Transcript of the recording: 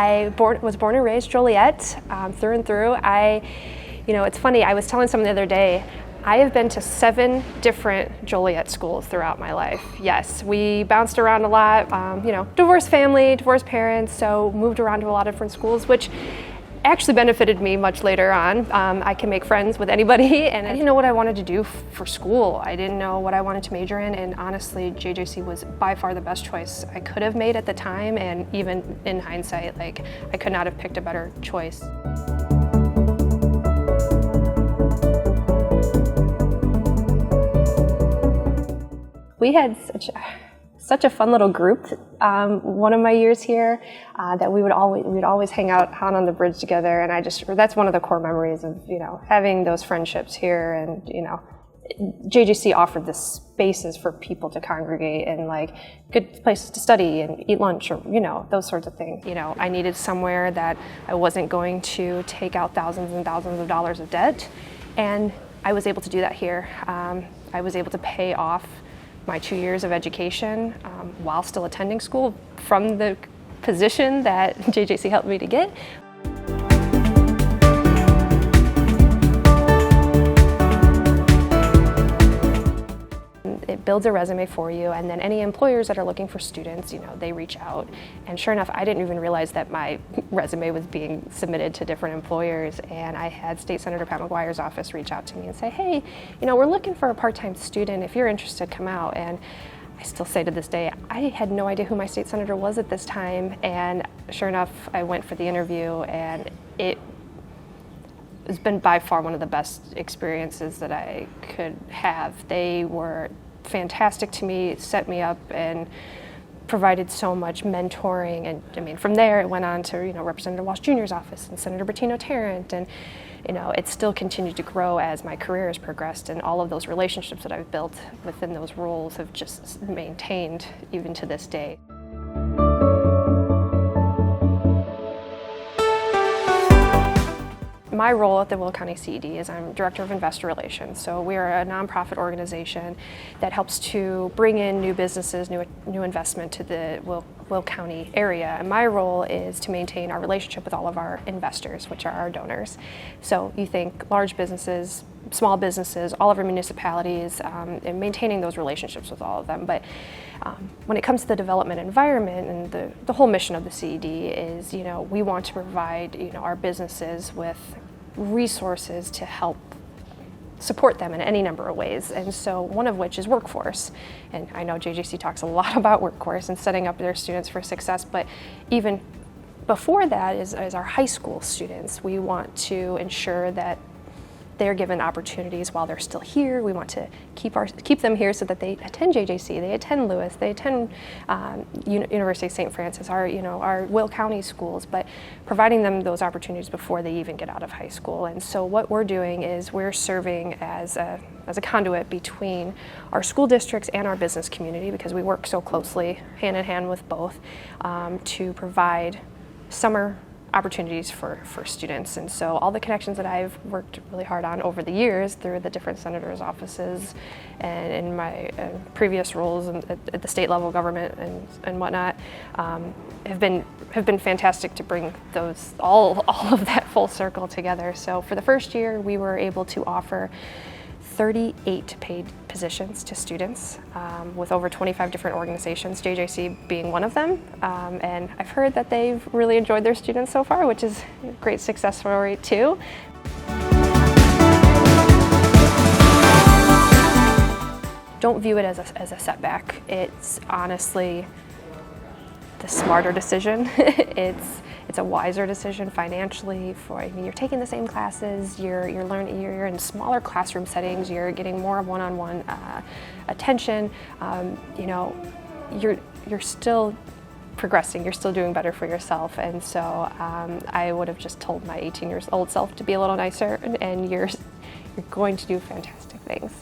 I was born and raised Joliet, through and through. It's funny, I was telling someone the other day, I have been to 7 different Joliet schools throughout my life. Yes, we bounced around a lot, divorced family, divorced parents, so moved around to a lot of different schools, which actually benefited me much later on. I can make friends with anybody, and I didn't know what I wanted to do for school. I didn't know what I wanted to major in, and honestly, JJC was by far the best choice I could have made at the time, and even in hindsight, I could not have picked a better choice. We had such a fun little group one of my years here that we'd always hang out on the bridge together, and that's one of the core memories of having those friendships here. And JJC offered the spaces for people to congregate and good places to study and eat lunch, or those sorts of things. I needed somewhere that I wasn't going to take out thousands and thousands of dollars of debt, and I was able to do that here. I was able to pay off my 2 years of education while still attending school from the position that JJC helped me to get. It builds a resume for you, and then any employers that are looking for students, they reach out. And sure enough, I didn't even realize that my resume was being submitted to different employers, and I had State Senator Pat McGuire's office reach out to me and say, hey, we're looking for a part-time student. If you're interested, come out. And I still say to this day, I had no idea who my state senator was at this time, and sure enough, I went for the interview, and it's been by far one of the best experiences that I could have. They were fantastic to me, set me up, and provided so much mentoring. And from there it went on to Representative Walsh Jr.'s office and Senator Bettino Tarrant, and it still continued to grow as my career has progressed, and all of those relationships that I've built within those roles have just maintained even to this day. My role at the Will County CED is I'm Director of Investor Relations. So we are a nonprofit organization that helps to bring in new businesses, new investment to the Will County area. And my role is to maintain our relationship with all of our investors, which are our donors. So you think large businesses, small businesses, all of our municipalities, and maintaining those relationships with all of them. But when it comes to the development environment, and the whole mission of the CED is, we want to provide, our businesses with resources to help support them in any number of ways, and so one of which is workforce. And I know JJC talks a lot about workforce and setting up their students for success, but even before that is our high school students. We want to ensure that they're given opportunities while they're still here. We want to keep them here so that they attend JJC, they attend Lewis, they attend University of St. Francis, our Will County schools, but providing them those opportunities before they even get out of high school. And so what we're doing is we're serving as a conduit between our school districts and our business community, because we work so closely hand in hand with both, to provide summer opportunities for students. And so all the connections that I've worked really hard on over the years through the different senators' offices and in my previous roles at the state level government and whatnot, have been fantastic to bring all of that full circle together. So for the first year, we were able to offer 38 paid positions to students with over 25 different organizations, JJC being one of them. And I've heard that they've really enjoyed their students so far, which is a great success story too. Don't view it as a setback. It's honestly the smarter decision. It's a wiser decision financially. You're taking the same classes, you're learning, you're in smaller classroom settings, you're getting more one-on-one attention. You're still progressing, you're still doing better for yourself. And so I would have just told my 18-year-old self to be a little nicer, and you're going to do fantastic things.